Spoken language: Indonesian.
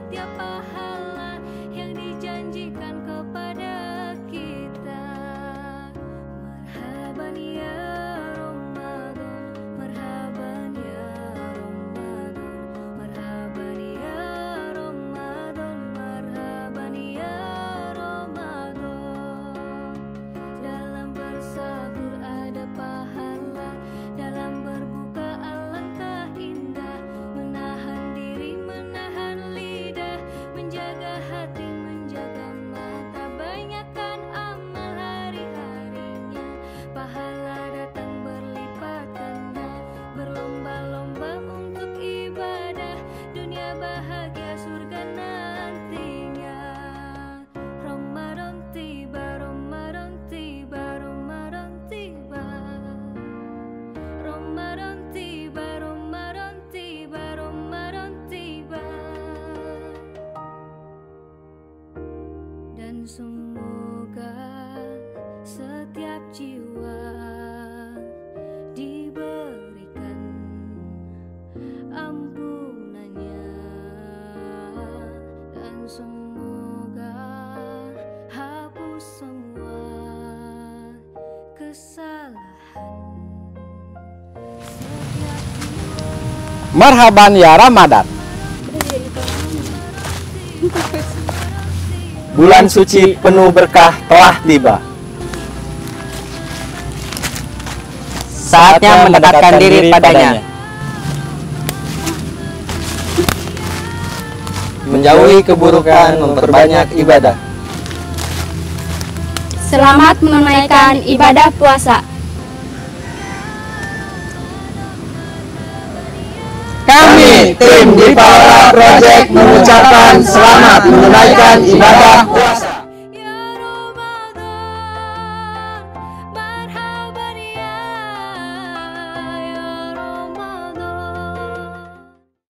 setiap pahala yang dijanjikan kepada kita. Marhaban ya Ramadan, marhaban ya Ramadan, marhaban ya Ramadan, marhaban ya Ramadan. Dalam bersahur ada pahala, dalam berbuka alangkah indah. Menahan diri, menahan lidah, menjaga hati, menjaga mata. Banyakkan amal hari-harinya, pahala datang berlipat ganda. Berlomba-lomba untuk ibadah, dunia bahagia surga nantinya. Ramadan tiba, Ramadan tiba, Ramadan tiba. Ramadan tiba, Ramadan tiba, Ramadan tiba. Dan semoga setiap jiwa diberikan ampunannya, dan semoga hapus semua kesalahan. Setiap jiwa Marhaban ya Ramadan. Bulan suci penuh berkah telah tiba. Saatnya mendekatkan diri padanya. Menjauhi keburukan, memperbanyak ibadah. Selamat menunaikan ibadah puasa. Kami tim Dipara Project mengucapkan selamat menunaikan ibadah puasa.